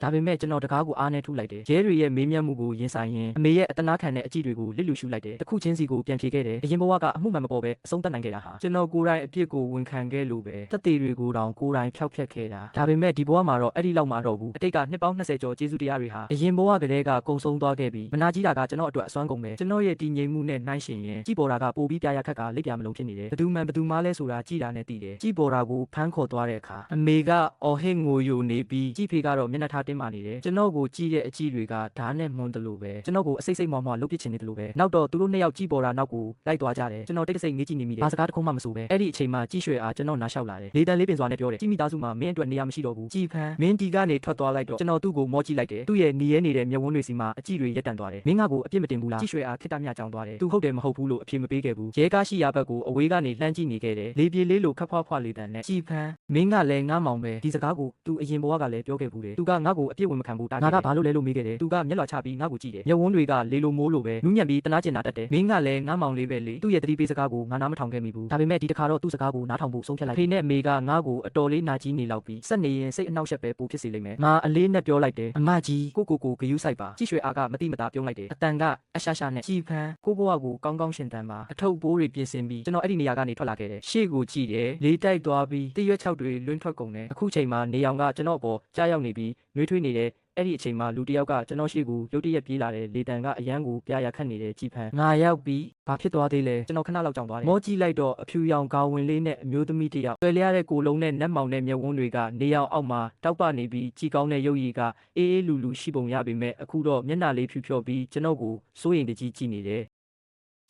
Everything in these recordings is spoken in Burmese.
ဒါပေမဲ့ကျွန်တော်တကားကိုအားနဲ့ထုလိုက်တယ်ရဲတွေရဲ့မေးမြန်းမှုကိုရင်ဆိုင်ရင်အမေရဲ့အတနာခံတဲ့အကြည့်တွေကိုလစ်လူရှုလိုက်တယ်တစ်ခုချင်းစီကိုပြန်ဖြေခဲ့တယ်အရင်ဘဝကအမှုမှန်မပေါ်ပဲအဆုံးသတ်နိုင်ခဲ့တာဟာကျွန်တော်ကိုယ်တိုင်အပြစ်ကိုဝန်ခံခဲ့လို့ပဲသက်သေတွေကိုတောင်ကိုယ်တိုင်ဖျောက်ဖျက်ခဲ့တာဒါပေမဲ့ဒီဘဝမှာတော့အဲ့ဒီလောက်မှတော့ဘူးအတိတ်ကနှစ်ပေါင်း20ကျော်ကျေးဇူးတရားတွေဟာအရင်ဘဝကတည်းကကုံဆုံးသွားခဲ့ပြီးမနာကြီးတာကကျွန်တော်အတွက်အစွမ်းကုန်ပဲကျွန်တော်ရဲ့တည်ငြိမ်မှုနဲ့နှိုင်းယှဉ်ရင်ကြည်ပေါ်တာကပိုပြီးပြရခက်ကလိပ်ပြမလုံးဖြစ်နေတယ်ဘသူမှန်ဘသူမှားလဲဆိုတာကြည်တာနဲ့တည်တယ်ကြည်ပေါ်တာကိုဖမ်းခေါ်သွားတဲ့အခါအမေကအော်ဟစ်ငိုယိုနေပြီးကြည်ဖေကတော့မျက်နှာထားတင်းမာနေတယ်ကျွန်တော်ကိုကြည်တဲ့အကြည့်တွေကဓာတ်နဲ့မွန်းတယ်လို့ပဲကျွန်တော်ကိုအစိတ်စိတ်မောမောလှုပ်ပစ်ချင်နေတယ်လို့ပဲနောက်တော့သူတို့နှစ်ယောက်ကြည်ပေါ်တာနောက်ကိုလိုက်သွားကြတယ်ကျွန်တော်တိတ်တဆိတ်ငေးကြည့်နေမိတယ်ဘာစကားတစ်ခုမှမဆိုပဲအဲ့ဒီအချိန်မှာကြည်ရွှေအားကျွန်တော်နားလျှောက်လာတယ်လေတန်လေးပင်စွာနဲ့ပြောတယ်ကြည်မိသားစုမှာမင်းအတွက်နေရာမရှိတော့ဘူးကြည်ဖန်းမင်းဒီကနေထွက်သွားလိုက်တော့ကျွန်တော်သူ့ကိုမောကြည့်လိုက်တယ်သူ့ရဲ့နေရဲနေတဲ့မျက်ဝန်းတွေစီမှာအကြည့်တွေရက်တန့်သွားတယ်မင်းကကိုအပြစ်မတင်ဘူးလားကြည်ရွှေအားခိတ္တမြကြောင်သွားတယ်သူဟုတ်တယ်မဟုတ်ဘူးလို့အဖြေမပေးခဲ့ဘူးရဲကားရှိရာဘက်ကိုအဝေးကနေလှမ်းကြည့်နေခဲ့တယ်လေပြေလေးလိုခပ်ဖွားဖွားလေးတန်နဲ့ကြည်ဖန်းမင်းကလည်းငားမောင်ပဲဒီစကားကိုသူအရင်ဘဝကလည်းပြောခဲ့ဘူးတယ်သူကငါ့ကိုအပြစ်ဝင်မခံဘူးငါကဘာလို့လဲလို့မေးခဲ့တယ်သူကမျက်လွှာချပြီးငါ့ကိုကြည့်တယ်မျက်ဝန်းတွေကလေလိုမိုးလိုပဲနူးညံ့ပြီးတနာကျင်တာတက်တယ်မင်းကလည်းငားမောင်လေးပဲလေသူ့ရဲ့တတိပေးစကားကိုငါနားမထောင်ခဲ့မိဘူးဒါပေမဲ့ဒီတစ်ခါတော့သူ့စကားကိုနားထောင်ဖို့ဆုံးဖြတ်လိုက်ဖေနဲ့အမေကငါ့ကိုအတော်လေးနာကြီးနေလောက်ပြီးစက်နေရင်စိတ်အနှောက်အယှက်ပဲပိုဖြစ်စေလိမ့်မယ်ငါအလေးနဲ့ပြောလိုက်တယ်အမကြီးကိုဂယုစိုက်ပါကြည်ရွှေအားကမတိမတာပြုံးလိုက်တယ်အတန်ကအရှာရှာနဲ့ကြည်ဖန်းကိုဘဝကိုကောင်းကောင်းရှင်တန်ပါအထုပ်ပိုးတွေပြင်ဆင်ပြီးကျွန်တော်အဲ့ဒီနေရာကနေထွက်လာခဲ့တယ်ရှေ့ကိုကြည့်တယ်လေးတိုက်သွားပြီးတရွက်6တွေလွင့်ထွက်ကုန်တယ်အခုချိန်မှာနေအောင်ကကျွန်တော်အပေါ်ကြားရောက်နေပြီးနှွေးထွေးနေတယ်အဲ့ဒီအချိန်မှာလူတယောက်ကကျွန်တော်ရှိကိုရုတ်တရက်ပြေးလာတယ်လေတန်ကအရန်ကိုပြာရခတ်နေတဲ့ကြည်ဖန်းငါရောက်ပြီးဘာဖြစ်သွားသေးလဲကျွန်တော်ခဏလောက်ကြောင်သွားတယ်မောကြည့်လိုက်တော့အဖြူရောင်ခေါင်းဝင်လေးနဲ့အမျိုးသမီးတယောက်ဆွဲလျားတဲ့ကိုယ်လုံးနဲ့နက်မောင်တဲ့မျက်ဝန်းတွေကနေရောင်အောက်မှာတောက်ပနေပြီးကြည်ကောင်းတဲ့ရုပ်ရည်ကအေးအေးလူလူရှိပုံရပေမဲ့အခုတော့မျက်နှာလေးဖြူဖြော်ပြီးကျွန်တော်ကိုစိုးရိမ်တကြီးကြည့်နေတယ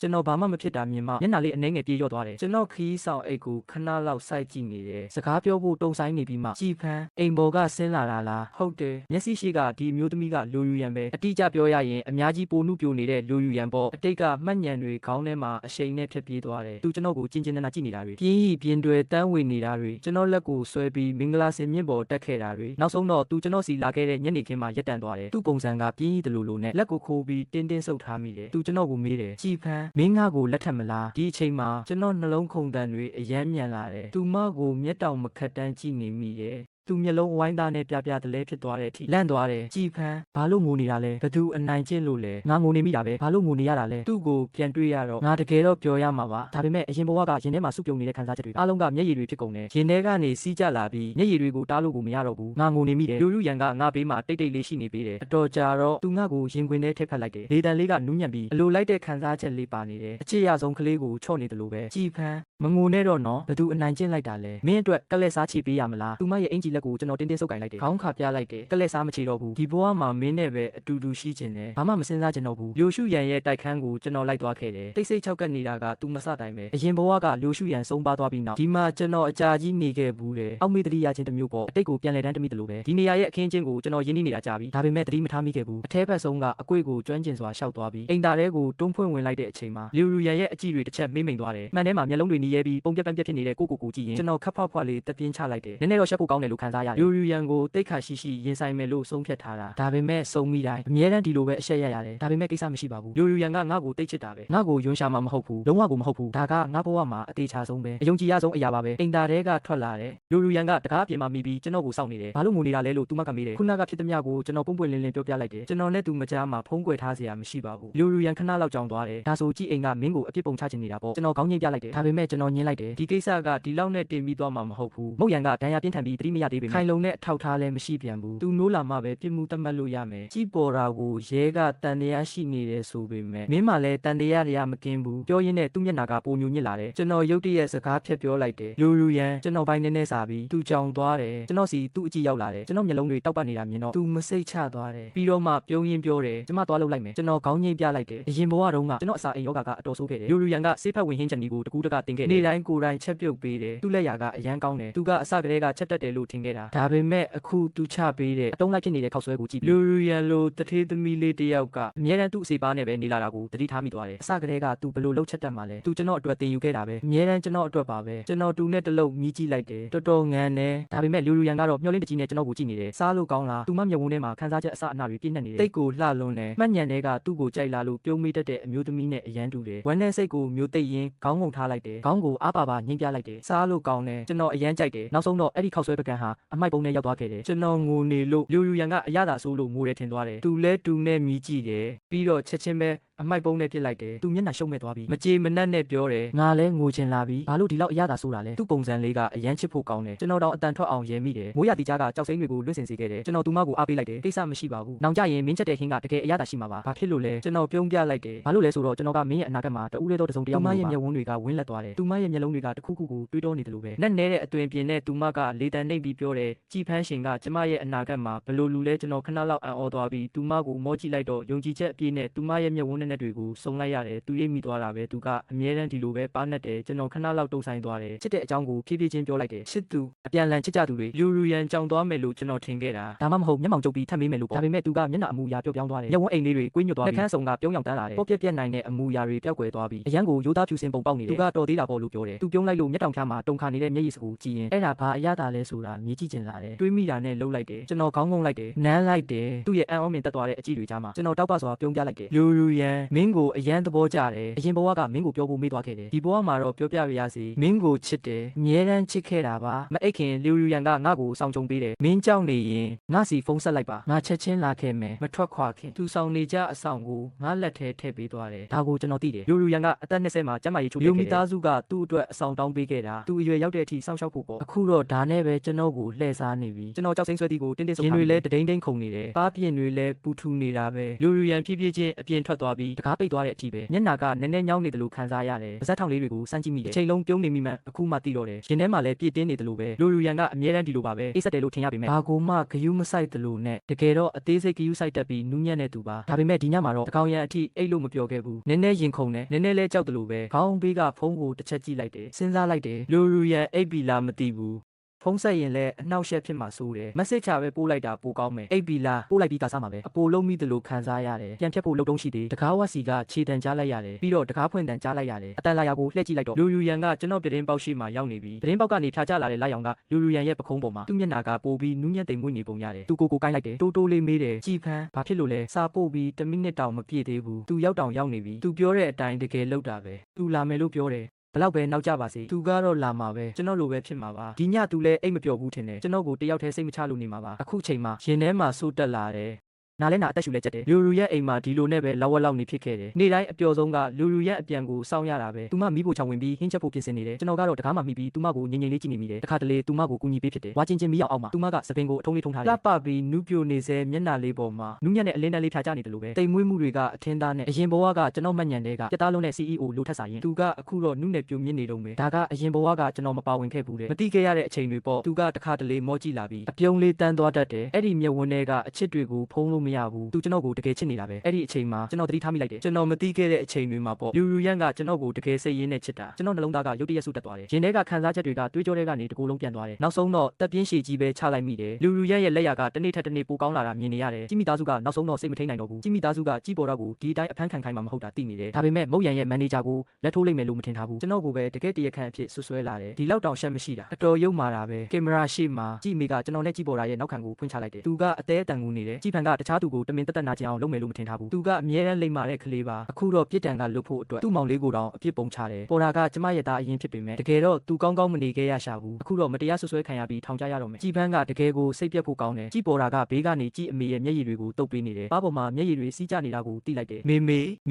်ကျွန်တော်ဘာမှမဖြစ်တာမြင်မှမျက်နှာလေးအနှဲငယ်ပြေးရော့သွားတယ်ကျွန်တော်ခီးဆောင်အိတ်ကိုခဏလောက်စိုက်ကြည့်နေတယ်စကားပြောဖို့တုံဆိုင်နေပြီးမှကြည်ဖန်းအိမ်ပေါ်ကဆင်းလာတာလားဟုတ်တယ်မျက်စိရှိကဒီအမျိုးသမီးကလူယူရန်ပဲအတိအကျပြောရရင်အများကြီးပိုနှုပြိုနေတဲ့လူယူရန်ပေါ့အတိတ်ကမှတ်ညံတွေခေါင်းထဲမှာအရှိန်နဲ့ဖြစ်ပြေးသွားတယ်သူကျွန်တော်ကိုကျင်ကျင်နာနာကြည့်နေတာတွေပြင်းရီပြင်းတွယ်တန်းဝင်နေတာတွေကျွန်တော်လက်ကိုဆွဲပြီးမင်္ဂလာစင်မြင့်ပေါ်တက်ခဲ့တာတွေနောက်ဆုံးတော့သူကျွန်တော်စီလာခဲ့တဲ့ညနေခင်းမှာရက်တန့်သွားတယ်သူ့ပုံစံကပြင်းရီတလူလိုနဲ့လက်ကိုခိုးပြီးတင်းတင်းဆုပ်ထားမိတယ်သူကျွန်တော်ကိုမေးတယ်ကြည်ဖန်းမင်းငါကိုလက်ထပ်မလားဒီအချိန်မှာကျွန်တော်နှလုံးခုန်တန်တွေအယမ်းမြန်လာတယ်သူမကိုမျက်တောင်မခတ်တန်းကြည့်နေမိတယ်သူမျက်လုံးဝိုင်းသားနဲ့ပြပြတလဲဖြစ်သွားတဲ့အထိလန့်သွားတယ်ကြည်ဖန်းဘာလို့ငိုနေတာလဲဘသူအနိုင်ကျင့်လို့လဲငါငိုနေမိတာပဲဘာလို့ငိုနေရတာလဲသူ့ကိုပြန်တွေ့ရတော့ငါတကယ်တော့ပြောရမှာပါဒါပေမဲ့အရင်ဘဝကရင်ထဲမှာစုပြုံနေတဲ့ခံစားချက်တွေအားလုံးကမျက်ရည်တွေဖြစ်ကုန်တယ်ရင်ထဲကနေစီးကျလာပြီးမျက်ရည်တွေကိုတားလို့ကိုမရတော့ဘူးငါငိုနေမိတယ်လူလူရန်ကငါဘေးမှာတိတ်တိတ်လေးရှိနေပေးတယ်အတော်ကြာတော့သူငါ့ကိုရင်ခွင်ထဲထည့်ခတ်လိုက်တယ်လေတန်လေးကနူးညံ့ပြီးအလိုလိုက်တဲ့ခံစားချက်လေးပါနေတယ်အခြေရဆုံးကလေးကိုချော့နေတယ်လို့ပဲကြည်ဖန်းမငိုနဲ့တော့နော်ဘသူအနိုင်ကျင့်လိုက်တာလဲမင်းအတွက်ကလက်စားချီပေးရမလားသူမရဲ့အင်ကြီးလက်ကိုကျွန်တော်တင်းတင်းဆုပ်ကင်လိုက်တယ်ခေါင်းခါပြလိုက်တယ်ကလက်စားမချီတော့ဘူးဒီဘဝမှာမင်းနဲ့ပဲအတူတူရှိချင်တယ်ဘာမှမစင်စားချင်တော့ဘူးလျိုရှုရန်ရဲ့တိုက်ခန်းကိုကျွန်တော်လိုက်သွားခဲ့တယ်တိတ်ဆိတ်ချောက်ကပ်နေတာကသူမစတိုင်းပဲအရင်ဘဝကလျိုရှုရန်ဆုံးပါသွားပြီးနောက်ဒီမှာကျွန်တော်အကြာကြီးနေခဲ့ဘူးတယ်အောက်မေ့တတိယချင်းတစ်မျိုးပေါ့အတိတ်ကိုပြန်လဲတန်းတမိတယ်လို့ပဲဒီနေရာရဲ့အခင်းချင်းကိုကျွန်တော်ရင်းနှီးနေတာကြာပြီဒါပေမဲ့တတိမထားမိခဲ့ဘူးအထဲဘက်ဆုံးကအကွေ့ကိုကျွမ်းကျင်စွာရှောက်သွားပြီးအိမ်သားတဲကိုတွန်းဖွင့်ဝင်လိုက်တဲ့အချိန်မှာလျိုရန်ရဲ့အကြည့်တွေတစ်ချက်မိမ့်မိန်သွားတယ်မှန်ထဲမှာမျက်လုံးတွေနီးရဲပြီးပုံပြက်ပန်းပြက်ဖြစ်နေတဲ့ကိုကြည့်ရင်ကျွန်တော်ခပ်ဖွားဖွားလေးတပြင်းချလိုက်တယ်နည်းနည်းတော့ရှက်ဖို့ကောင်းတယ်လို့ခံစားရတယ်လျိုရန်ကိုတိတ်ခါရှိရှိရင်ဆိုင်မယ်လို့ဆုံးဖြတ်ထားတာဒါပေမဲ့စုံမိတိုင်းအမြဲတမ်းဒီလိုပဲအရှက်ရရတယ်ဒါပေမဲ့ကိစ္စမရှိပါဘူးလျိုရန်ကငါ့ကိုတိတ်ချစ်တာပဲငါ့ကိုယွန်းရှာမှာမဟုတ်ဘူးလုံးဝကိုမဟုတ်ဘူးဒါကငါဘဝမှာအသေးချဆုံးပဲအယုံကြည်ရဆုံးအရာပါပဲအိမ်သားတဲကထွက်လာတယ်လျိုရန်ကတကားပြင်မှာမိပြီးကျွန်တော်ကိုစောင့်နေတယ်ဘာလို့ငိုနေတာလဲလို့သူမကမေးတယ်ခုနကဖြစ်သမျှကိုကျွန်တော်ပုံပွင့်လင်းလင်းပြောပြလိုက်တယ်ကျွန်တော်နဲ့သူမကြားမှာဖုံးကွယ်ထားစရာမရှိပါဘူးလျိုရန်ခဏလောက်ကြောင်သွားတယ်ဒါဆိုကြည့်အိမ်ကမင်းကိုအပြစ်ပုံချချင်နေတာပေါ့ကျွန်တော်ခေါင်းငိမ့်ပြလိုက်တယ်ဒါပေမဲ့ကျွန်တော်ညင်းလိုက်တယ်ဒီကိစ္စကဒီလောက်နဲ့တင်ပြီးသွားမှာမဟုတ်ဘူးမုတ်ရန်ကဒဏ်ရာပြင်းထန်ပြီးတတိမရသေးပေမဲ့ခိုင်လုံနဲ့အထောက်ထားလည်းမရှိပြန်ဘူးသူနိုးလာမှပဲပြစ်မှုတတ်မှတ်လို့ရမယ်ကြည်ပေါ်တာကိုရဲကတန်တရားရှိနေတယ်ဆိုပေမဲ့မင်းမှလည်းတန်တရားတွေကမကင်းဘူးပြောရင်းနဲ့သူ့မျက်နှာကပိုညူညစ်လာတယ်ကျွန်တော်ရုတ်တရက်စကားဖြတ်ပြောလိုက်တယ်လူရန်ကျွန်တော်ဘိုင်းနေနေစားပြီးသူကြောင်သွားတယ်ကျွန်တော်စီသူ့အကြည့်ရောက်လာတယ်ကျွန်တော်မျက်လုံးတွေတောက်ပတ်နေတာမြင်တော့သူမစိတ်ချသွားတယ်ပြီးတော့မှပြုံးရင်းပြောတယ်ကျမသွားလုပ်လိုက်မယ်ကျွန်တော်ခေါင်းငိမ့်ပြလိုက်တယ်အရင်ဘဝတုန်းကကျွန်တော်အစာအိမ်ယောဂကအတော်ဆိုးခဲ့တယ်လူရန်ကဆေးဖက်ဝင်ဟင်းချန်ဒီကိုတကူးတကတင်ခဲ့တယ်နေ့တိုင်းကိုယ်တိုင်ချက်ပြုတ်ပေးတယ်သူ့လက်ရာကအရန်ကောင်းတယ်သူကအစကတည်းကချက်တက်တယ်လို့ထင်ခဲ့တာဒါပေမဲ့အခုသူချပေးတဲ့အတုံးလိုက်ဖြစ်နေတဲ့ခောက်ဆွဲကိုကြည့်လူရန်လိုတထေးသမီးလေးတယောက်ကအမြဲတမ်းသူ့အစီပါနဲ့ပဲနေလာတာကိုတတိထားမိသွားတယ်အစကတည်းကသူဘလို့လှုပ်ချက်တက်မှလဲသူကျွန်တော်အတွက်တင်ယူခဲ့တာပဲအမြဲတမ်းကျွန်တော်အတွက်ပါပဲကျွန်တော်တူနဲ့တလုံးမြည်ကြည့်လိုက်တယ်တော်တော်ငန်းတယ်ဒါပေမဲ့လူရန်ကတော့မျောလင်းတကြီးနဲ့ကျွန်တော်ကိုကြည့်နေတယ်စားလို့ကောင်းလားသူမမျက်ဝန်းထဲမှာခန်းစားချက်အစအနတွေပြည့်နေတယ်တိတ်ကိုလှလွန်းတယ်မှတ်ညံတဲ့ကသူ့ကိုကြိုက်လာလို့ပြုံးမိတတ်တဲ့အမျိုးသမီးနဲ့အရန်တူတယ်ဝမ်းနဲ့စိတ်ကိုမျိုးသိပ်ရင်းခေါင်းငုံထားလိုက်တယ်ခေါင်းကိုအားပါပါငိမ့်ပြလိုက်တယ်စားလို့ကောင်းတယ်ကျွန်တော်အရန်ကြိုက်တယ်နောက်ဆုံးတော့အဲ့ဒီခောက်ဆွဲပကံဟာ အမိုက်ပုံနဲ့ရောက်သွားခဲ့တယ်ကျွန်တော်ငိုနေလို့လျူရန်ကအရသာဆိုးလို့ငိုတယ်ထင်သွားတယ်သူလဲတူနဲ့မြည်ကြည့်တယ်ပြီးတော့ချက်ချင်းပဲအမိုက်ပုံနဲ့ပြစ်လိုက်တယ်သူမျက်နှာရှုံးမဲ့သွားပြီမကြေမနက်နဲ့ပြောတယ်ငါလဲငိုချင်လာပြီဘာလို့ဒီလောက်အရသာဆိုတာလဲသူ့ပုံစံလေးကအရန်ချစ်ဖို့ကောင်းတယ်ကျွန်တော်တော့အတန်ထွက်အောင်ရဲမိတယ်မိုးရတီကြားကကြောက်စိမ့်တွေကိုလွင့်စင်စေခဲ့တယ်ကျွန်တော်သူမကိုအားပေးလိုက်တယ်ကိစ္စမရှိပါဘူးနောင်ကြရင်မင်းချက်တဲ့ဟင်းကတကယ်အရသာရှိမှာပါဘာဖြစ်လို့လဲကျွန်တော်ပြုံးပြလိုက်တယ်ဘာလို့လဲဆိုတော့ကျွန်တော်ကမင်းရဲ့အနာဂတ်မှာတူးရဲတော့တစုံတယောက်မှရဲ့မျက်ဝန်းတွေကဝင်းလက်သွားတယ်သူမရဲ့မျက်လုံးတွေကတခုခုကိုတွေးတောနေတယ်လို့ပဲနဲ့နေတဲ့အတွင်ပြင်းနဲ့သူမကလေတံနှိပ်ပြီးပြောတယ်ကြည်ဖန်းရှင်ကကျမရဲ့အနာဂတ်မှာဘယ်လိုလူလဲကျွန်တော်ခဏလောက်အံ့ဩသွားပြီးသူမကိုမောကြည့်လိုက်တော့ယုံကြည်ချက်အပြည့်နဲ့သူမရဲ့မျက်ဝန်းနဲ့တွေကိုစုံလိုက်ရတယ်သူရိပ်မိသွားတာပဲသူကအမြဲတမ်းဒီလိုပဲပါနဲ့တယ်ကျွန်တော်ခဏလောက်တုံဆိုင်သွားတယ်ချစ်တဲ့အကြောင်းကိုဖြည်းဖြည်းချင်းပြောလိုက်တယ်ချစ်သူအပြန်လန်ချစ်ကြသူတွေလူရန်ကြောင်သွားမယ်လို့ကျွန်တော်ထင်ခဲ့တာဒါမှမဟုတ်မျက်မှောင်ကျုပ်ပြီးထပ်မေးမယ်လို့ပေါ့ဒါပေမဲ့သူကမျက်နှာအမူအရာပျော့ပြောင်းသွားတယ်မျက်ဝန်းအိမ်လေးတွေကွေးညွတ်သွားပြီးလက်ခန်းစုံကပြုံးယောင်တန်းလာတယ်ပေါ့ပြက်နိုင်တဲ့အမူအရာတွေပျောက်ကွယ်သွားပြီးအရန်ကိုရိုးသားဖြူစင်ပုံပေါက်နေတယ်သူကတော်သေးတာပေါ့လို့ပြောတယ်သူပြုံးလိုက်လို့မျက်တောင်ဖြားမှာတုံခါနေတဲ့မျက်ရည်စကူကြည့်ရင်အဲ့ဒါဘာအရသာလဲဆိုတာမြည်ကြည့်ချင်လာတယ်တွေးမိတာနဲ့လှုပ်လိုက်တယ်ကျွန်တော်ခေါင်းငုံလိုက်တယ်နမ်းလိုက်တယ်သူ့ရဲ့အံ့ဩမြင်တက်သွားတဲ့အကြည့်တွေကြားမှာကျွန်တော်တောက်ပစွာပြုံးပြလိုက်တယ်လူရန်မင်းကိုအရန်သဘောကျတယ်အရင်ဘဝကမင်းကိုပြောဖို့မေ့သွားခဲ့တယ်ဒီဘဝမှာတော့ပြောပြရစီမင်းကိုချစ်တယ်အမြဲတမ်းချစ်ခဲ့တာပါမအိတ်ခင်လူရန်ကငါ့ကိုဆောင်ကြုံပေးတယ်မင်းကြောက်နေရင်ငါစီဖုန်းဆက်လိုက်ပါငါချက်ချင်းလာခဲ့မယ်မထွက်ခွာခင်သူဆောင်နေကြအဆောင်ကိုငါလက်ထဲထည့်ပေးသွားတယ်ဒါကိုကျွန်တော်သိတယ်လူရန်ကအသက်20မှာကျမ်းမာရေးချိုးခဲ့တယ်လူမိသားစုကသူ့အတွက်အဆောင်တောင်းပေးခဲ့တာသူအရွယ်ရောက်တဲ့အထိစောင့်ရှောက်ဖို့ပေါ့အခုတော့ဒါနဲ့ပဲကျွန်တော်ကိုလှည့်စားနေပြီကျွန်တော်ကြောက်စိမ့်ဆွဲတီကိုတင်းတင်းဆုပ်ထားရင်တွေလဲတိန်တိန်ခုန်နေတယ်ပါးပြင်းတွေလဲပူထူနေတာပဲလူရန်ဖြည်းဖြည်းချင်းအပြင်ထွက်သွားပြီးတကားပိတ်သွားတဲ့အထိပဲမျက်နှာကနည်းနည်းညောင်းနေတယ်လို့ခံစားရတယ်ပါးစပ်ထောင်လေးတွေကိုစမ်းကြည့်မိတယ်အချိန်လုံးပြုံးနေမိမှအခုမှသိတော့တယ်ရင်ထဲမှာလဲပြည့်တင်းနေတယ်လို့ပဲလူရန်ကအမြဲတမ်းဒီလိုပါပဲအိတ်ဆက်တယ်လို့ထင်ရပေမဲ့ဘာကိုမှဂယုမဆိုင်တယ်လို့နဲ့တကယ်တော့အသေးစိတ်ဂယုဆိုင်တက်ပြီးနူးညံ့နေသူပါဒါပေမဲ့ဒီညမှာတော့တကောင်ရန်အထိအိတ်လို့မပြောခဲ့ဘူးနည်းနည်းရင်ခုန်တယ်နည်းနည်းလဲကြောက်တယ်လို့ပဲခေါင်းဘေးကဖုံးကိုတစ်ချက်ကြည့်လိုက်တယ်စဉ်းစားလိုက်တယ်လူရန်အိတ်ပီလာမသိဘူးဖုံးဆက်ရင်လည်းအနှောက်ယှက်ဖြစ်မှာစိုးတယ်မက်ဆေ့ချပဲပို့လိုက်တာပိုကောင်းမယ်အိပ်ပြီလားပို့လိုက်ပြီးသားစားမှာပဲအပိုလုံးမိသလိုခံစားရတယ်ပြန်ဖြတ်ဖို့လုံတုံးရှိသေးတကားဝက်စီကခြေတံကြားလိုက်ရတယ်ပြီးတော့တကားဖွင့်တံကြားလိုက်ရတယ်အတန်လာယာကိုလှည့်ကြည့်လိုက်တော့လူရန်ကကျွန်တော်ပြတင်းပေါက်ရှိမှရောက်နေပြီပြတင်းပေါက်ကနေဖြာချလာတဲ့လိုက်အောင်ကလူရန်ရဲ့ပခုံးပေါ်မှာသူ့မျက်နှာကပိုပြီးနူးညံ့တိမ်မွေ့နေပုံရတယ်သူကိုကိုကိုင်းလိုက်တယ်တိုးတိုးလေးမေးတယ်ကြည်ဖန်းဘာဖြစ်လို့လဲစာပို့ပြီး1မိနစ်တောင်မပြည့်သေးဘူးသူရောက်တောင်ရောက်နေပြီသူပြောတဲ့အတိုင်းတကယ်လောက်တာပဲသူလာမယ်လို့ပြောတယ်ဘလောက်ပဲနောက်ကြပါစေသူကတော့လာမှာပဲကျွန်တော်လိုပဲဖြစ်မှာပါဒီညသူလဲအိတ်မပျော်ဘူးထင်တယ်ကျွန်တော်ကိုတယောက်တည်းစိတ်မချလို့နေမှာပါအခုချိန်မှာရင်ထဲမှာစိုးတက်လာတယ်နားလဲနာအသက်ရှူလဲကျက်တယ်လူရဲ့အိမ်မှာဒီလိုနဲ့ပဲလောက်ဝက်လောက်နေဖြစ်ခဲ့တယ်နေ့တိုင်းအပျော်ဆုံးကလူရဲ့အပြန်ကိုစောင့်ရတာပဲသူမမိဖို့ချောင်ဝင်ပြီးဟင်းချက်ဖို့ပြင်ဆင်နေတယ်ကျွန်တော်ကတော့တကားမှမိပြီးသူမကိုငင်ငင်လေးကြည့်နေမိတယ်တခါတလေသူမကိုကူညီပေးဖြစ်တယ်ဝါချင်းချင်းမီးအောင်အောက်မှာသူမကစပင်ကိုအထုံးလေးထုံးထားတယ်လှပပြီးနူးပြိုနေစေမျက်နှာလေးပေါ်မှာနူးညံ့တဲ့အလင်းတန်းလေးဖြာကျနေတယ်လို့ပဲတိမ်မွေးမှုတွေကအထင်းသားနဲ့အရင်ဘဝကကျွန်တော်မှတ်ညံတဲ့ကပြတ်သားလုံးတဲ့ CEO လိုထက်စားရင်သူကအခုတော့နုနယ်ပြိုမြင့်နေတော့မယ်ဒါကအရင်ဘဝကကျွန်တော်မပါဝင်ခဲ့ဘူးတဲ့မတိခဲ့ရတဲ့အချိန်တွေပေါ့သူကတခါတလေမောကြည့်လာပြီးအပြုံးလေးတန်းသွားတတ်တယ်အဲ့ဒီမျက်ဝန်းထဲကအချစ်တွေကိုဖုံးလို့မရဘူးသူကျွန်တော်တကယ်ချစ်နေတာပဲအဲ့ဒီအချိန်မှာကျွန်တော်သတိထားမိလိုက်တယ်ကျွန်တော်မသိခဲ့တဲ့အချိန်တွေမှာပေါ့လူရန်ကကျွန်တော်ကိုတကယ်စိတ်ရင်းနဲ့ချစ်တာကျွန်တော်နှလုံးသားကရုတ်တရက်ဆုတက်သွားတယ်ရင်ထဲကခံစားချက်တွေကတွေးကြောတွေကနေတကူလုံးပြန်သွားတယ်နောက်ဆုံးတော့တက်ပြင်းရှည်ကြီးပဲချလိုက်မိတယ်လူရန်ရဲ့လက်ရာကတနေ့ထက်တနေ့ပိုကောင်းလာတာမြင်နေရတယ်ကြီးမိသားစုကနောက်ဆုံးတော့စိတ်မထိန်နိုင်တော့ဘူးကြီးမိသားစုကကြီးပေါ်တော့ကိုဒီအတိုင်းအဖမ်းခံခိုင်းမှာမဟုတ်တာသိနေတယ်ဒါပေမဲ့မုတ်ရန်ရဲ့မန်နေဂျာကိုလက်ထိုးလိုက်မယ်လို့မထင်ထားဘူးကျွန်တော်ကိုပဲတကယ်တရခန့်အဖြစ်ဆွဆွဲလာတယ်ဒီလောက်တောင်ရှက်မရှိတာအတော်ရုပ်မာတာပဲကင်မရာရှေ့မှာကြီးမိကကျွန်တော်နဲ့ကြီးပေါ်တာရဲ့နောက်ခံကိုဖွင့်ချလိုက်တယ်သူကအသေးအတန်ငူနေတယ်ကြီးဖန်ကတခြားသူကိုတမင်တက်တက်နာကျင်အောင်လုပ်မယ်လို့မထင်ထားဘူးသူကအမြဲတမ်းလိမ့်မာတဲ့ကလေးပါအခုတော့ပြစ်ဒဏ်ကလွတ်ဖို့အတွက်သူ့မောင်လေးကိုတောင်အပြစ်ပုံချတယ်ပေါ်တာကကျမရဲ့သားအရင်ဖြစ်ပေမဲ့တကယ်တော့သူကောင်းကောင်းမနေခဲ့ရရှာဘူးအခုတော့မတရားဆွဆွဲခံရပြီးထောင်ချရတော့မယ်ကြည်ဖန်းကတကယ်ကိုစိတ်ပြတ်ဖို့ကောင်းတယ်ကြည်ပေါ်တာကဘေးကနေကြည်အမေရဲ့မျက်ရည်တွေကိုတုပ်ပေးနေတယ်ပါးပေါ်မှာမျက်ရည်တွေစီးကျနေတာကိုသိလိုက်တယ်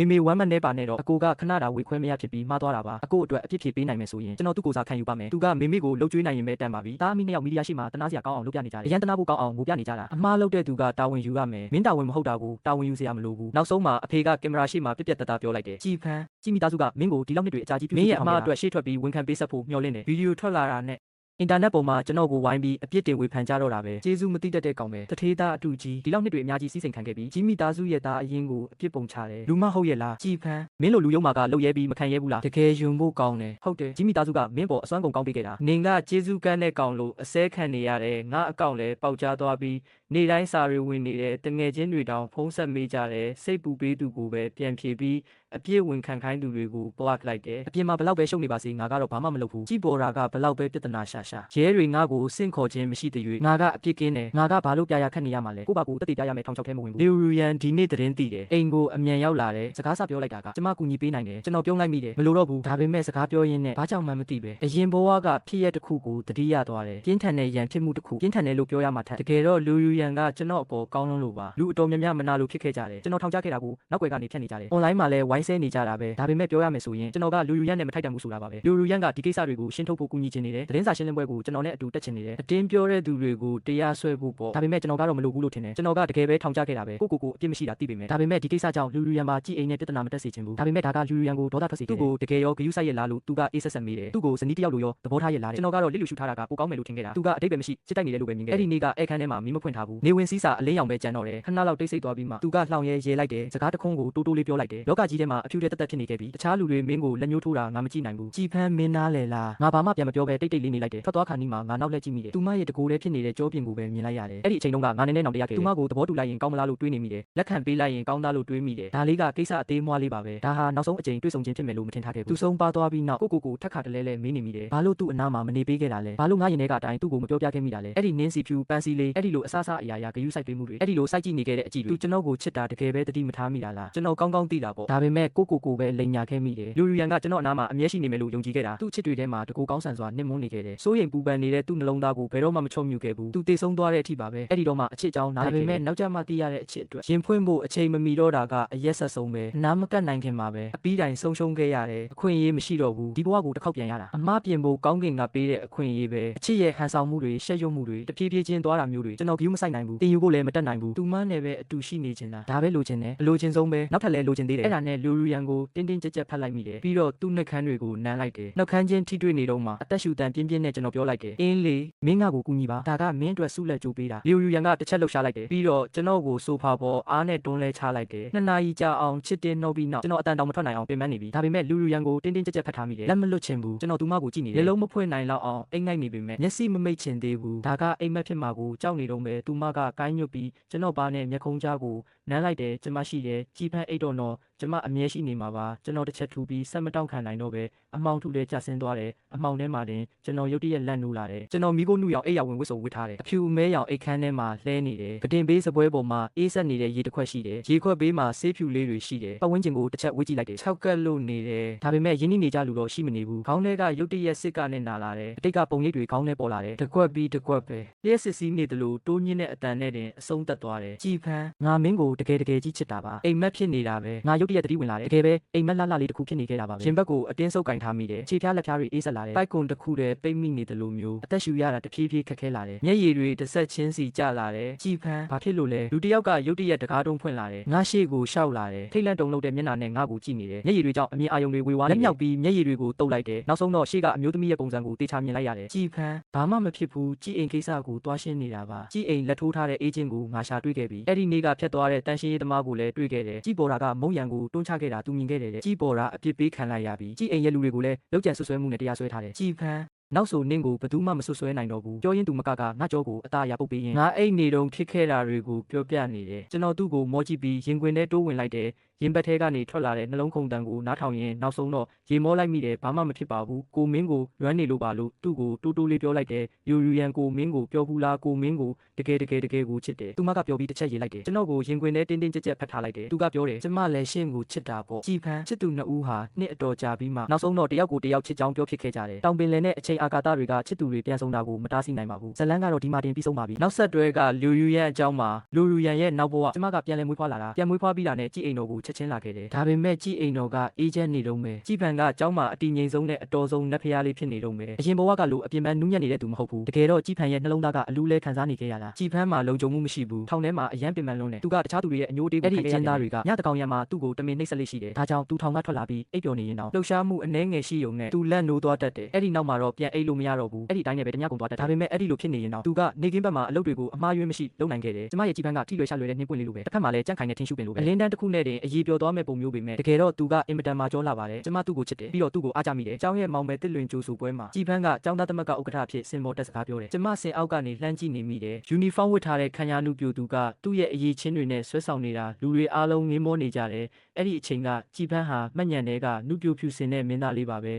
မေဝမ်းမနဲ့ပါနဲ့တော့အကိုကခဏတာဝေခွဲမရဖြစ်ပြီးမှားသွားတာပါအကိုအတွက်အပြစ်ဖြေပေးနိုင်မယ်ဆိုရင်ကျွန်တော်သူ့ကိုစားခံယူပါမယ်သူကမေကိုလှုပ်ကြွေးနိုင်ရင်ပဲတန်ပါပြီသားအမိနှစ်ယောက်မီဒီယာရှိမှတနာစရာကောင်းအောင်လုပ်ပြနေကြတယ်အရန်တနာဖို့ကောင်းအောင်ငိုပြနေကြတာအမှားလုပ်တဲ့သူကတာဝန်ယူရမယ်မင်းတာဝန်မဟုတ်တာကိုတာဝန်ယူစရာမလိုဘူးနောက်ဆုံးမှာအဖေကကင်မရာရှိမှပြက်ပြက်တသားပြောလိုက်တယ်ကြည်ဖန်းကြည်မိသားစုကမင်းကိုဒီလောက်နှစ်တွေအကြာကြီးပြုစုမင်းရဲ့အမှားအတွက်ရှေ့ထွက်ပြီးဝန်ခံပေးဆက်ဖို့မျှော်လင့်တယ်ဗီဒီယိုထွက်လာတာနဲ့အင်တာနက်ပေါ်မှာကျွန်တော်ကိုဝိုင်းပြီးအပြစ်တင်ဝေဖန်ကြတော့တာပဲကျေးဇူးမသိတတ်တဲ့ကောင်ပဲတထေးသားအတူကြီးဒီလောက်နှစ်တွေအများကြီးစီးစိမ်ခံခဲ့ပြီးကြီးမိသားစုရဲ့သားအရင်ကိုအပြစ်ပုံချတယ်လူမဟုတ်ရဲ့လားကြည်ဖန်းမင်းလိုလူယုံမာကလှုပ်ရဲပြီးမခံရဲဘူးလားတကယ်ယုံဖို့ကောင်းတယ်ဟုတ်တယ်ကြီးမိသားစုကမင်းပေါ်အစွမ်းကုန်ကောင်းပေးခဲ့တာနင်ကကျေးဇူးကမ်းတဲ့ကောင်လို့အစဲခံနေရတယ်ငါအကောင့်လဲပေါက်ကြားသွားပြီး နေတိုင်းစာတွေဝင်နေတဲ့တငယ်ချင်းတွေတောင်ဖုံးဆက်မေးကြတယ်စိတ်ပူပေးသူကိုပဲပြန်ဖြေပြီးအပြည့်ဝင်ခံခိုင်းသူတွေကို block လိုက်တယ်အပြင်မှာဘလောက်ပဲရှုပ်နေပါစေငါကတော့ဘာမှမလုပ်ဘူးကြည်ပေါ်တာကဘလောက်ပဲပြဿနာရှာရဲတွေငါ့ကိုစင့်ခေါ်ခြင်းမရှိသေး၍ငါကအပြစ်ကင်းတယ်ငါကဘာလို့ပြရခက်နေရမှာလဲကိုပါကိုတက်တည်ပြရမယ်ထောင်ချောက်ထဲမဝင်ဘူးလီရူယန်ဒီနေ့သတင်းသိတယ်အိမ်ကိုအမြန်ရောက်လာတယ်စကားစပြောလိုက်တာကကျမကူညီပေးနိုင်တယ်ကျွန်တော်ပြုံးလိုက်မိတယ်မလို့တော့ဘူးဒါပေမဲ့စကားပြောရင်းနဲ့ဘာကြောင့်မှမသိပဲအရင်ဘဝကဖြစ်ရတစ်ခုကိုတတိယသွားတယ်ပြင်းထန်တဲ့ရန်ဖြစ်မှုတစ်ခုပြင်းထန်တယ်လို့ပြောရမှာထက်တကယ်တော့လူယူရန်ကကျွန်တော်အပေါ်ကောင်းလုံးလို့ပါလူအတော်များများမနာလို့ဖြစ်ခဲ့ကြတယ်ကျွန်တော်ထောင်ချခဲ့တာကိုနောက်ွယ်ကနေဖြတ်နေကြတယ် online မှာလည်းဝိုင်းဆဲနေကြတာပဲဒါပေမဲ့ပြောရမယ်ဆိုရင်ကျွန်တော်ကလူယူရန်နဲ့မထိုက်တန်ဘူးဆိုတာပါပဲလူယူရန်ကဒီကိစ္စတွေကိုရှင်းထုတ်ဖို့ကူညီချင်နေတယ်သတင်းစာရှင်းလင်းပွဲကိုကျွန်တော်နဲ့အတူတက်ချင်နေတယ်အတင်းပြောတဲ့သူတွေကိုတရားစွဲဖို့ပေါ့ဒါပေမဲ့ကျွန်တော်ကတော့မလုပ်ဘူးလို့ထင်တယ်ကျွန်တော်ကတကယ်ပဲထောင်ချခဲ့တာပဲကိုအပြစ်မရှိတာသိပေမဲ့ဒါပေမဲ့ဒီကိစ္စကြောင့်လူယူရန်မှာကြည်အိမ်နဲ့ပြဿနာမတက်စေချင်ဘူးဒါပေမဲ့ဒါကလူယူရန်ကိုဒေါသထွက်စေတယ်သူ့ကိုတကယ်ရောဂရုစိုက်ရလားလို့သူကအေးဆက်ဆက်မေးတယ်သူ့ကိုဇနီးတယောက်လိုရောသဘောထားရလားကျွန်တော်ကတော့လစ်လူရှုထားတာကပိုကောင်းမယ်လို့ထင်ခဲ့တာသူကအတိတ်ပဲမရှိစစ်တိုက်နေတယ်လို့ပဲမြင်ခဲ့အဲ့ဒီနေ့ကဧခန်းထဲမှာမီးမဖွင့်ထားဘူးနေဝင်စည်းစာအလင်းရောင်ပဲကြမ်းတော့တယ်ခဏလောက်တိတ်ဆိတ်သွားပြီးမှသူကလှောင်ရဲလိုက်တယ်စကားတခွန်းကိုတိုးလေးပြောလိုက်တယ်လောကကြီးထဲမှာအဖြူတဲ့တက်ဖြစ်နေခဲ့ပြီးတခြားလူတွေမင်းကိုလက်ညှိုးထိုးတာငါမကြည့်နိုင်ဘူးကြည်ဖမ်းမင်းနားလေလားငါဘာမှပြန်မပြောပဲတိတ်လေးနေလိုက်တယ်ထွက်သွားခါနီးမှာငါနောက်လက်ကြည့်မိတယ်သူမရဲ့တကိုယ်လေးဖြစ်နေတဲ့ကြောပြင်ကိုပဲမြင်လိုက်ရတယ်အဲ့ဒီအချိန်တုန်းကငါနည်းနည်းနောင်တရခဲ့တယ်သူမကိုသဘောတူလိုက်ရင်ကောင်းမလားလို့တွေးနေမိတယ်လက်ခံပေးလိုက်ရင်ကောင်းသားလို့တွေးမိတယ်ဒါလေးကကိစ္စအသေးမွှားလေးပါပဲဒါဟာနောက်ဆုံးအချိန်တွေ့ဆုံခြင်းဖြစ်မယ်လို့မထင်ထားခဲ့ဘူးသူဆုံးပါသွားပြီးနောက်ကိုထက်ခါတလဲလဲမေးနေမိတယ်ဘာလို့သူ့အနားမှာမနေပေးခဲ့တာလဲဘာလို့ငါရင်ထဲကအတိုင်းသူ့ကိုမပြောပြခဲ့မိတာလဲအဲ့ဒီနင်းစီဖြူပန်းစီလေးအဲ့ဒီလိုအဆအအရာရာဂယုစိုက်တွေးမှုတွေအဲ့ဒီလိုစိုက်ကြည့်နေခဲ့တဲ့အကြည့်တွေသူကျွန်တော်ကိုချစ်တာတကယ်ပဲတတိမထားမိတာလားကျွန်တော်ကောင်းကောင်းသိတာပေါ့ဒါပေမဲ့ကိုပဲလိန်ညာခဲ့မိတယ်လူယူရန်ကကျွန်တော်အနားမှာအမျက်ရှိနေမယ်လို့ယုံကြည်ခဲ့တာသူ့ချစ်တွေထဲမှာတကူကောင်းဆန်စွာနစ်မွန်းနေခဲ့တယ်စိုးရိမ်ပူပန်နေတဲ့သူ့နှလုံးသားကိုဘယ်တော့မှမချုံမြူခဲ့ဘူးသူတေဆုံးသွားတဲ့အထိပါပဲအဲ့ဒီတော့မှအချစ်ကြောင်းနားလည်ခဲ့တယ်ဒါပေမဲ့နောက်ကျမှသိရတဲ့အချစ်အတွက်ရင်ဖွင့်ဖို့အချိန်မမီတော့တာကအရက်ဆက်ဆုံးပဲနားမကတ်နိုင်ခင်မှာပဲအပီးတိုင်ဆုံးရှုံးခဲ့ရတယ်အခွင့်အရေးမရှိတော့ဘူးဒီဘဝကိုတစ်ခေါက်ပြန်ရတာအမားပြင်ဖို့ကောင်းကင်ကပေးတဲ့အခွင့်အရေးပဲအချစ်ရဲ့ဟန်ဆောင်မှုတွေရှက်ရွံ့မှုတွေတဖြည်းဖြည်းချင်းသွားတာမျိုးတွေကျွန်တော်ဂရုမစိုက်နိုင်ဘူးတင်ယူဖို့လည်းမတက်နိုင်ဘူးသူမနဲ့ပဲအတူရှိနေချင်တာဒါပဲလိုချင်တယ်အလိုချင်ဆုံးပဲနောက်ထပ်လည်းလိုချင်သေးတယ်အဲ့ဒါနဲ့လူရန်ကိုတင်းတင်းကြပ်ကြပ်ဖတ်လိုက်မိတယ်ပြီးတော့သူ့နှက်ခမ်းတွေကိုနမ်းလိုက်တယ်နှက်ခမ်းချင်းထိတွေ့နေတော့မှအသက်ရှူတန်ပြင်းပြင်းနဲ့ကျွန်တော်ပြောလိုက်တယ်အင်းလေမင်းငါ့ကိုကူညီပါဒါကမင်းအတွက်ဆုလက်ကြိုးပေးတာလူရန်ကတစ်ချက်လှုပ်ရှားလိုက်တယ်ပြီးတော့ကျွန်တော်ကိုဆိုဖာပေါ်အားနဲ့တွန်းလဲချလိုက်တယ်2 နာရီကြာအောင်ချစ်တင်နှုတ်ပြီးနောက်ကျွန်တော်အတန်တောင်မထွက်နိုင်အောင်ပြင်ပန်းနေပြီဒါပေမဲ့လူရန်ကိုတင်းတင်းကြပ်ကြပ်ဖတ်ထားမိတယ်လက်မလွတ်ချင်ဘူးကျွန်တော်သူမကိုကြည့်နေတယ်လုံးမဖွင့်နိုင်လောက်အောင်အိမ်ငိုက်နေပေမဲ့မျက်စိမမိတ်ချင်သေးဘူးဒါကအိမ်မက်ဖြစ်မှာကိုကြောက်နေတော့မယ်သူမကကိုင်းညွတ်ပြီးကျွန်တော်ဘာနဲ့မျက်ခုံးကြားကိုနမ်းလိုက်တယ်ကျမရှိတယ်ကြည်ဖန်းအိတ်တော့တော့ကျမအမြဲရှိနေမှာပါကျွန်တော်တစ်ချက်ထူပြီးဆက်မတောင့်ခံနိုင်တော့ပဲအမောင်ထူလဲကျဆင်းသွားတယ်အမောင်ထဲမှာတင်ကျွန်တော်ရုတ်တရက်လန့်နိုးလာတယ်ကျွန်တော်မိခိုးနှူရောင်အိတ်ရဝင်ဝစ်စုံဝစ်ထားတယ်အဖြူအမဲရောင်အိတ်ခမ်းထဲမှာလှဲနေတယ်ပတင်ပေးစပွဲပေါ်မှာအေးဆက်နေတဲ့ရေတစ်ခွက်ရှိတယ်ရေခွက်ဘေးမှာဆေးဖြူလေးတွေရှိတယ်ပတ်ဝန်းကျင်ကိုတစ်ချက်ဝေးကြည့်လိုက်တယ်၆ကက်လို့နေတယ်ဒါပေမဲ့ရင်းနှီးနေကြလူတော့ရှိမနေဘူးခေါင်းထဲကရုတ်တရက်စစ်ကနဲ့နာလာတယ်အတိတ်ကပုံရိပ်တွေခေါင်းထဲပေါ်လာတယ်တကွက်ပြီးတကွက်ပဲလျှက်စစ်စီးနေတယ်လို့တိုးညင်းတဲ့အတန်နဲ့တင်အဆုံးသက်သွားတယ်ကြည်ဖန်းငါမင်းကိုတကယ်ကြီးချစ်တာပါအိမ်မက်ဖြစ်နေတာပဲငါရုတ်တရက်တတိဝင်လာတယ်တကယ်ပဲအိမ်မက်လှလေးတစ်ခုဖြစ်နေခဲ့တာပါပဲရှင်ဘက်ကိုအတင်းဆုပ်ကင်ထားမိတယ်ခြေဖျားလက်ဖျားတွေအေးဆက်လာတယ်ပိုက်ကွန်တစ်ခုတည်းပိတ်မိနေတယ်လို့မျိုးအသက်ရှူရတာတဖြည်းဖြည်းခက်ခဲလာတယ်မျက်ရည်တွေတစ်ဆက်ချင်းစီကျလာတယ်ကြည်ဖန်းဘာဖြစ်လို့လဲလူတစ်ယောက်ကရုတ်တရက်တကားတုံးဖွင့်လာတယ်ငါရှေ့ကိုရှောက်လာတယ်ထိတ်လန့်တုန်လှုပ်တဲ့မျက်နှာနဲ့ငါ့ကိုကြည့်နေတယ်မျက်ရည်တွေကြောင့်အမြင်အာရုံတွေဝေဝါးနေလက်မြောက်ပြီးမျက်ရည်တွေကိုတုပ်လိုက်တယ်နောက်ဆုံးတော့ရှေ့ကအမျိုးသမီးရဲ့ပုံစံကိုတေချာမြင်လိုက်ရတယ်ကြည်ဖန်းဘာမှမဖြစ်ဘူးကြည်အိမ်ကိစ္စကိုတွားရှင်းနေတာပါကြည်အိမ်လက်ထိုးထားတဲ့အေဂျင့်ကိုငါရှာတွေ့ခဲ့ပြီအဲ့ဒီနေ့ကဖြတ်သွားတဲ့တန်ရှင်းရေးသမားကိုလည်းတွေ့ခဲ့တယ်ကြည်ပေါ်တာကမုံရံကိုတွန်းချခဲ့တာသူမြင်ခဲ့တယ်ကြည်ပေါ်တာအပြစ်ပေးခံလိုက်ရပြီကြည်အိမ်ရဲ့လူတွေကိုလည်းလောက်ကျန်ဆွဆွဲမှုနဲ့တရားစွဲထားတယ်ကြည်ဖန်းနောက်ဆိုနင့်ကိုဘယ်သူမှမဆွဆွဲနိုင်တော့ဘူးပြောရင်သူမကငါကြောကိုအသားရပုတ်ပေးရင်ငါအိတ်နေတုံဖြစ်ခဲ့တာတွေကိုပြောပြနေတယ်ကျွန်တော်သူ့ကိုမောကြည့်ပြီးရင်ခွင်ထဲတိုးဝင်လိုက်တယ်ရင်ဘတ်ထဲကနေထွက်လာတဲ့နှလုံးခုန်တန်ကိုနားထောင်ရင်နောက်ဆုံးတော့ရေမောလိုက်မိတယ်ဘာမှမဖြစ်ပါဘူးကိုမင်းကိုလွမ်းနေလို့ပါလို့သူ့ကိုတိုးလေးပြောလိုက်တယ်ယူရန်ကိုမင်းကိုပြောဘူးလားကိုမင်းကိုတကယ်ကိုချစ်တယ်သူမကပြောပြီးတစ်ချက်ရေးလိုက်တယ်ကျွန်တော်ကိုရင်ခွင်ထဲတင်းကြပ်ဖတ်ထားလိုက်တယ်သူကပြောတယ်ကျမလည်းရှင့်ကိုချစ်တာပေါ့ကြည်ဖန်းချစ်သူနှစ်ဦးဟာနှစ်အတော်ကြာပြီးမှနောက်ဆုံးတော့တယောက်ကိုတယောက်ချစ်ကြောင်းပြောဖြစ်ခဲ့ကြတယ်တောင်ပင်လယ်နဲ့အချိန်အာကာသတွေကချစ်သူတွေပြန်ဆုံတာကိုမတားဆီးနိုင်ပါဘူးဇလန်းကတော့ဒီမှာတင်ပြီးဆုံးပါပြီနောက်ဆက်တွဲကလူယူရန်အကြောင်းမှာလူယူရန်ရဲ့နောက်ဘဝကျမကပြန်လည်မွေးဖွားလာတာပြန်မွေးဖွားပြီးတာနဲ့ကြည်အိမ်တော်ကိုချက်ချင်းလာခဲ့တယ်ဒါပေမဲ့ကြည်အိမ်တော်ကအေးချမ်းနေတော့မယ်ကြည်ဖန်ကအเจ้าမှာအတီငိမ်ဆုံးနဲ့အတော်ဆုံးနတ်ဖျားလေးဖြစ်နေတော့မယ်အရင်ဘဝကလိုအပြင်ပန်းနူးညံ့နေတဲ့သူမဟုတ်ဘူးတကယ်တော့ကြည်ဖန်ရဲ့နှလုံးသားကအလူးလဲခံစားနေခဲ့ရတာကြည်ဖန်မှာလုံခြုံမှုမရှိဘူးထောင်ထဲမှာအယမ်းပင်ပန်းလွန်းတယ်သူကတခြားသူတွေရဲ့အညိုးတေးကိုခံခဲ့ရတဲ့သားတွေကညတကောင်ရံမှာသူ့ကိုတမင်နှိပ်စက်လေးရှိတယ်ဒါကြောင့်သူထောင်ကထွက်လာပြီးအိပ်ပျော်နေရင်တော့လှုပ်ရှားမှုအနှဲငယ်ရှိုံနဲ့သူလက်နိုးသွားတတ်တယ်အဲ့ဒီနောက်မှာတော့ပြန်အိပ်လို့မရတော့ဘူးအဲ့ဒီတိုင်းနဲ့ပဲတညကုန်သွားတတ်ဒါပေမဲ့အဲ့ဒီလိုဖြစ်နေရင်တော့သူကနေကင်းဘက်မှာအလုပ်တွေကိုအမှားယွင်းမရှိလုပ်နိုင်ခဲ့တယ်ကျမရဲ့ကြည်ဖန်ကထိလွယ်ရှလွယ်တဲ့နှင်းပွင့်လေးလိုပဲတစ်ဖက်မှာလည်းကြန့်ခိုင်တဲ့ထင်းရှုပင်လိုပဲအလင်းတန်းတစ်ခုနဲ့တင်အရ ရေပျော်သွားမဲ့ပုံမျိုးပေမဲ့တကယ်တော့သူကအင်မတန်မှကြောလာပါတယ်ကျမသူ့ကိုချစ်တယ်ပြီးတော့သူ့ကိုအားကြမိတယ်ကျောင်းရဲ့မောင်ပဲတစ်လွင်ကြိုဆိုပွဲမှာကြည်ဖန်းကကျောင်းသားသမဂ္ဂဥက္ကဋ္ဌအဖြစ်စင်ပေါ်တက်စကားပြောတယ်ကျမစင်အောက်ကနေလှမ်းကြည့်နေမိတယ်ယူနီဖောင်းဝတ်ထားတဲ့ခံရနုပြိုသူကသူ့ရဲ့အရေးချင်းတွေနဲ့ဆွဲဆောင်နေတာလူတွေအားလုံးငင်းမောနေကြတယ်အဲ့ဒီအချိန်ကကြည်ဖန်းဟာမှတ်ညံတွေကနုပြိုဖြူစင်တဲ့မင်းသားလေးပါပဲ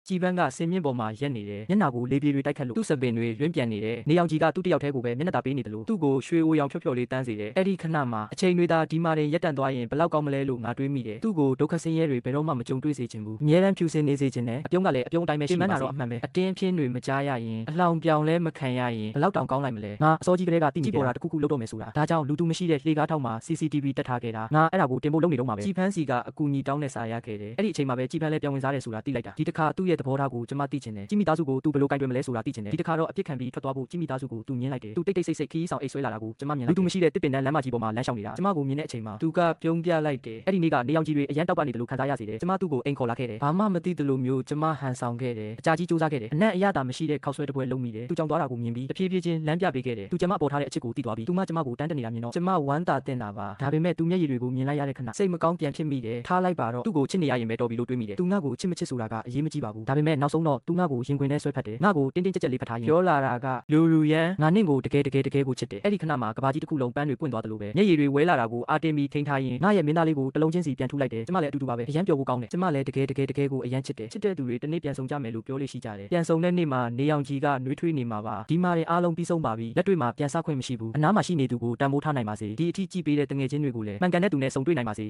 ကြည်ပန်းကစင်မြင့်ပေါ်မှာရက်နေတယ်မျက်နှာကိုလေးပြေးတွေတိုက်ခတ်လို့သူ့စပင်တွေလွင့်ပြန်နေတယ်နေအောင်ကြီးကသူ့တယောက်တည်းကိုပဲမျက်နှာတာပေးနေတယ်လို့သူ့ကိုရွှေအိုရောင်ဖြော့ဖြော့လေးတန်းစေတယ်အဲ့ဒီခဏမှာအချိန်တွေသာဒီမာရင်ရက်တန်သွားရင်ဘလောက်ကောင်းမလဲလို့ငါတွေးမိတယ်သူ့ကိုဒုက္ခဆင်းရဲတွေဘယ်တော့မှမကြုံတွေ့စေချင်ဘူးအမြဲတမ်းဖြူစင်နေစေချင်တယ်အပြုံးကလည်းအပြုံးတိုင်းပဲရှိမှန်းတာတော့အမှန်ပဲအတင်းအဖျင်းတွေမကြားရရင်အလောင်ပြောင်လဲမခံရရင်ဘလောက်တောင်ကောင်းလိုက်မလဲငါအစောကြီးကလေးကတိမိပေါ်တာတစ်ခုခုလုပ်တော့မယ်ဆိုတာဒါကြောင့်လူသူမရှိတဲ့လှေကားထောက်မှာ CCTV တက်ထားခဲ့တာငါအဲ့ဒါကိုတင်ဖို့လုပ်နေတော့မှာပဲကြည်ဖန်းစီကအကူအညီတောင်းနဲ့စာရခဲ့တယ်အဲ့ဒီအချိန်မှာပဲကြည်ဖန်းလည်းပြောင်းဝင်စားတယ်ဆိုတာသိလိုက်တာဒီတစ်ခါသူ့ရဲ့သဘောထားကိုကျွန်မသိချင်တယ်ကြည်မိသားစုကိုသူဘယ်လိုကင်တွယ်မလဲဆိုတာသိချင်တယ်ဒီတစ်ခါတော့အပြစ်ခံပြီးထွက်သွားဖို့ကြည်မိသားစုကိုသူညင်းလိုက်တယ်သူတိတ်တိတ်ဆိတ်ဆိတ်ခီးဆောင်အိတ်ဆွဲလာတာကိုကျွန်မမြင်လိုက်လူသူမရှိတဲ့တစ်ပင်တန်းလမ်းမကြီးပေါ်မှာလမ်းလျှောက်နေတာကျွန်မကိုမြင်တဲ့အချိန်မှာသူကပြုံးပြလိုက်တယ်အဲ့ဒီနေ့ကနေအောင်ကြီးတွေအရန်တောက်ပနေတယ်လို့ခံစားရစေတယ်ကျွန်မသူ့ကိုအိမ်ခေါ်လာခဲ့တယ်ဘာမှမသိတယ်လို့မျိုးကျွန်မဟန်ဆောင်ခဲ့တယ်အကြာကြီးစူးစမ်းခဲ့တယ်အနက်အရသာမရှိတဲ့ခောက်ဆွဲတပွဲလုံးမိတယ်သူကြောင်သွားတာကိုမြင်ပြီးတဖြည်းဖြည်းချင်းလမ်းပြပေးခဲ့တယ်သူကျွန်မပေါ်ထားတဲ့အချစ်ကိုသိသွားပြီးသူမကျွန်မကိုတန်းတနေတာမြင်တော့ကျွန်မဝမ်းသာတင်တာပါဒါပေမဲ့သူမျက်ရည်တွေကိုမြင်လိုက်ရတဲ့ခဏစိတ်မကောင်းပြန်ဖြစ်မိတယ်ထားလိုက်ပါတော့သူ့ကိုချစ်နေရရင်ပဲတော်ပြီလို့တွေးမိတယ်သူငါ့ကိုချစ်မချစ်ဆိုတာကအရေးမကြီးပါဘူးဒါပေမဲ့နောက်ဆုံးတော့သူငါ့ကိုရင်ခွင်ထဲဆွဲဖက်တယ်ငါ့ကိုတင်းတင်းကြပ်ကြပ်လေးဖတ်ထားရင်ပြောလာတာကလူလူရန်ငါနင့်ကိုတကယ်ကိုချစ်တယ်အဲ့ဒီခဏမှာကဘာကြီးတစ်ခုလုံးပန်းတွေပွင့်သွားတယ်လို့ပဲမျက်ရည်တွေဝဲလာတာကိုအာတင်ပြီးထိန်းထားရင်ငါရဲ့မင်းသားလေးကိုတလုံးချင်းစီပြန်ထုလိုက်တယ်ကျမလည်းအတူတူပါပဲအရန်ပျော်ဖို့ကောင်းတယ်ကျမလည်းတကယ်ကိုအရန်ချစ်တယ်ချစ်တဲ့သူတွေတနေ့ပြန်ဆုံကြမယ်လို့ပြောလို့ရှိကြတယ်ပြန်ဆုံတဲ့နေ့မှာနေအောင်ကြီးကနှွေးထွေးနေမှာပါဒီမှာရင်အားလုံးပြီးဆုံးပါပြီလက်တွေ့မှာပြန်ဆခွင့်မရှိဘူးအနားမှာရှိနေသူကိုတန်ဖိုးထားနိုင်ပါစေဒီအထိကြည့်ပေးတဲ့တငယ်ချင်းတွေကိုလည်းမှန်ကန်တဲ့သူနဲ့ဆုံတွေ့နိုင်ပါစေ